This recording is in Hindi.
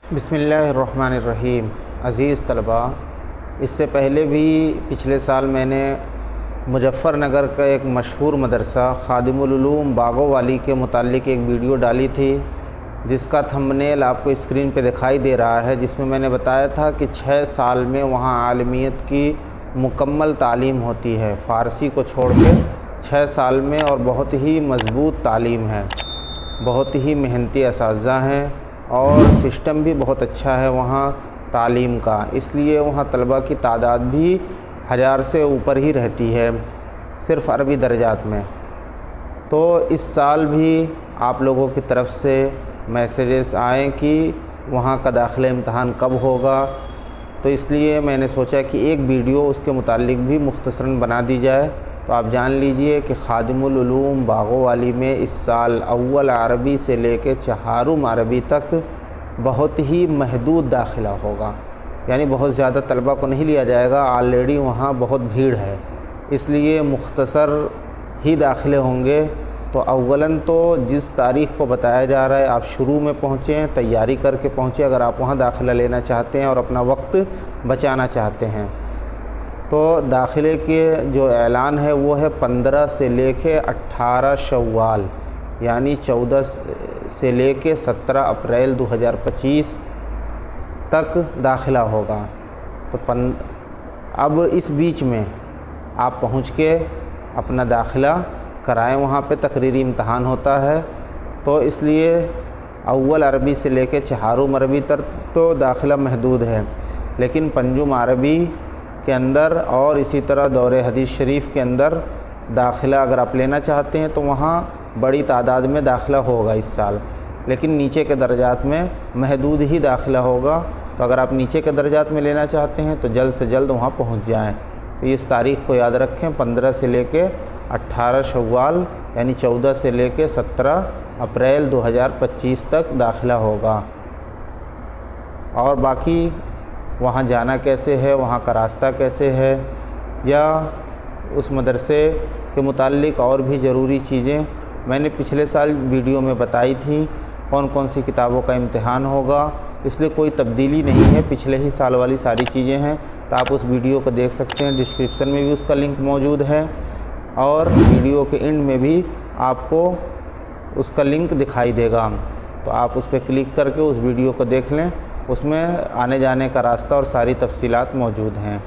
बिस्मिल्लाहिर्रहमानिर्रहीम। अज़ीज़ तलबा, इससे पहले भी पिछले साल मैंने मुज़फ़्फ़रनगर का एक मशहूर मदरसा खादिमुल उलूम बागोवाली के मुताल्लिक़ एक वीडियो डाली थी, जिसका थंबनेल आपको स्क्रीन पे दिखाई दे रहा है, जिसमें मैंने बताया था कि 6 साल में वहाँ आलमियत की मुकम्मल तालीम होती है। फ़ारसी को छोड़ के 6 साल में, और बहुत ही मज़बूत तालीम है, बहुत ही मेहनती असातिज़ा हैं और सिस्टम भी बहुत अच्छा है वहाँ तालीम का। इसलिए वहाँ तलबा की तादाद भी 1000 से ऊपर ही रहती है सिर्फ़ अरबी दर्जात में। तो इस साल भी आप लोगों की तरफ से मैसेजेस आए कि वहाँ का दाखिला इम्तहान कब होगा, तो इसलिए मैंने सोचा कि एक वीडियो उसके मुताल्लिक़ भी मुख्तसरन बना दी जाए। तो आप जान लीजिए कि खादिमुल उलूम बागोवाली में इस साल अव्वल अरबी से लेकर चहारुम अरबी तक बहुत ही महदूद दाखिला होगा, यानी बहुत ज़्यादा तलबा को नहीं लिया जाएगा। ऑलरेडी वहाँ बहुत भीड़ है, इसलिए मुख्तसर ही दाखिले होंगे। तो अव्वलन तो जिस तारीख़ को बताया जा रहा है आप शुरू में पहुँचें, तैयारी करके पहुँचें अगर आप वहाँ दाखिला लेना चाहते हैं और अपना वक्त बचाना चाहते हैं। तो दाखिले के जो ऐलान है वो है 15 से लेके 18 शव्वाल, यानी 14 से लेके 17 अप्रैल 2025 तक दाखिला होगा। तो अब इस बीच में आप पहुंच के अपना दाखिला कराएं। वहाँ पे तकरीरी इम्तहान होता है, तो इसलिए अव्वल अरबी से लेके चहारुम अरबी तक तो दाखिला महदूद है, लेकिन पंजुम अरबी के अंदर और इसी तरह दौरे हदीस शरीफ के अंदर दाखिला अगर आप लेना चाहते हैं तो वहाँ बड़ी तादाद में दाखिला होगा इस साल, लेकिन नीचे के दर्जात में महदूद ही दाखिला होगा। तो अगर आप नीचे के दर्जात में लेना चाहते हैं तो जल्द से जल्द वहाँ पहुँच जाएं। तो इस तारीख़ को याद रखें, 15 से लेके 18 शव्वाल यानी 14 से लेके 17 अप्रैल 2025 तक दाखिला होगा। और बाकी वहाँ जाना कैसे है, वहाँ का रास्ता कैसे है, या उस मदरसे के मुताल्लिक़ और भी ज़रूरी चीज़ें मैंने पिछले साल वीडियो में बताई थी। कौन कौन सी किताबों का इम्तिहान होगा, इसलिए कोई तब्दीली नहीं है, पिछले ही साल वाली सारी चीज़ें हैं। तो आप उस वीडियो को देख सकते हैं, डिस्क्रिप्शन में भी उसका लिंक मौजूद है और वीडियो के एंड में भी आपको उसका लिंक दिखाई देगा। तो आप उस पर क्लिक करके उस वीडियो को देख लें, उसमें आने जाने का रास्ता और सारी तफसीलात मौजूद हैं।